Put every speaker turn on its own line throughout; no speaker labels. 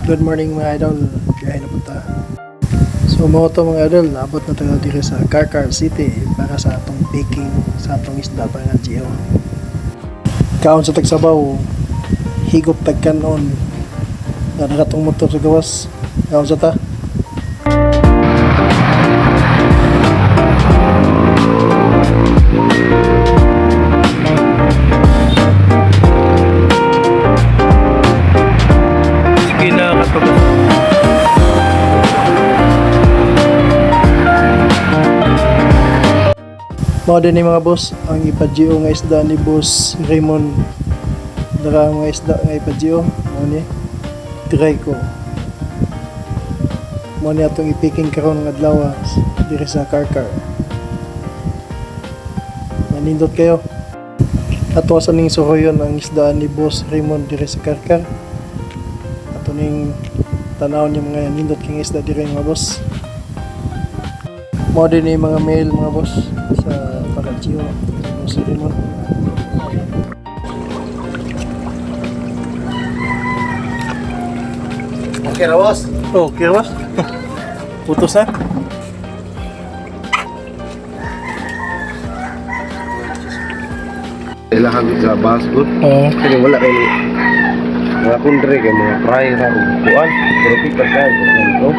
Good morning mga idol, biyahe na punta. So mo to mga idol, naabot na tayo dito sa Carcar City para sa atong picking sa atong isda para nga Gio. Kaon sa tagsabaw, higop tagkanon. Nakatong motor sa gawas, kaon sa ta. Mao din ni mga boss ang ipadyo nga isda ni boss Raymond. Dara mga isda nga ipadyo mao ni try ko. Mao ni atong ipiking karon nga adlaw diri sa Carcar. Manindot kayo. Ato sa ning suhoyon ang isda ni boss Raymond diri sa Carcar. Ato ning tanaw ni mga nindot king isda diri mga boss. Mao din ni mga mail mga boss sa Paragio sa Raymond.
Okay na boss.
Oh, kaya boss. Putos na.
Ilahan sa basket.
Oo.
Kasi wala kayo mga kundre kayo mga fry ra ug kuan. Pero pikas ka ito.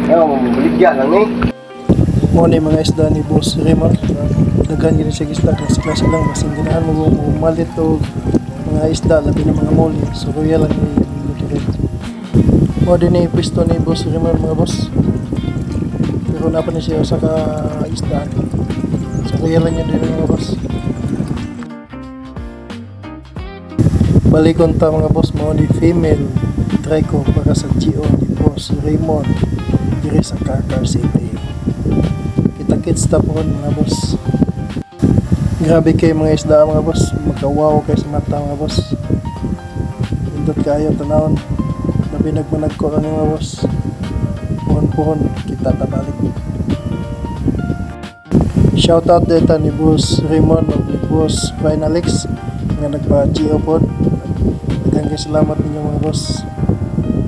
Mabaligya lang eh.
Mao ni mga isda ni boss Raymond. Daghan gini siya isda klase lang basin ganahan mo malit o mga isda labi na mga moli. So kuya lang ni direct. Mao din ni pwesto ni boss Raymond mga boss. Pero na pa ni siya sa ka isda. So kuya lang niya din mga boss. Balikon ta mga boss, mao ni female try ko para sa Gio ni boss Raymond diri sa Carcar City. Kita-kits ta po mga boss. Grabe kay mga isda mga boss, magkawaw kay sa mata mga boss. Indot kayo tanawon. Labi nagmanag ko lang mga boss. Puhon-puhon kita ta balik. Shout out data ni boss Raymond ug ni boss Brian Alex nga nagpa-Gio pod. Daghang salamat ninyo mga boss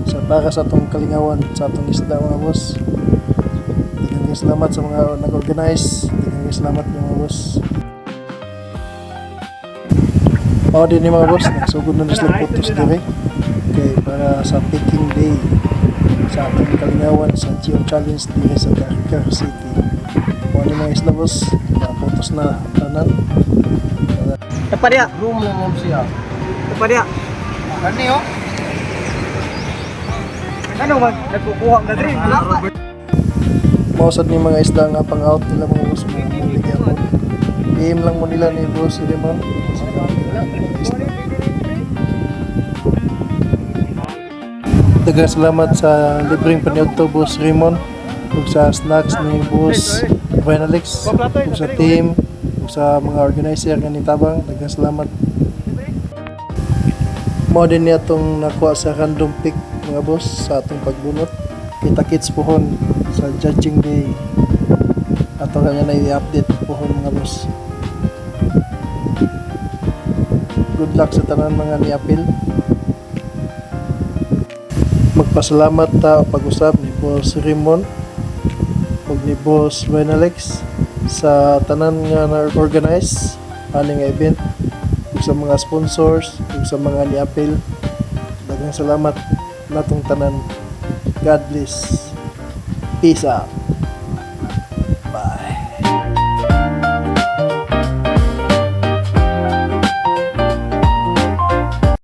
sa para sa atong kalingawan sa atong isda mga boss. Daghang salamat sa mga nag-organize. Daghang salamat mga boss. Mao din ni mga boss, nagsugod na sila photos diri kay para sa picking day sa atong kalingawan sa Gio Challenge diri sa Carcar City. Mao ni mga isla boss, photos na tanan.
Tapadya.
Room lang mo siya.
Tapadya.
Kani oh.
Ano ba? Nagkukuha na rin.
Mausad ni mga isda nga pang out nila mga boss mga muli yapon. Game lang mo nila ni boss Raymond. Daghang salamat sa libreng paniod to boss Raymond ug sa snacks ni boss Brian Alex ug sa team ug sa mga organizer nga nitabang. Daghang salamat. Mao din ni atong nakuha sa random pick mga boss sa atong pagbunot. Kita-kits pohon sa judging day. Ato kanya na i-update pohon mga boss. Good luck sa tanan mga ni-appeal. Magpasalamat ta pag-usab ni boss Raymond ug ni boss Brian Alex sa tanan nga na-organize ani nga event ug sa mga sponsors ug sa mga ni-appeal. Daghang salamat natong tanan. God bless. Peace out.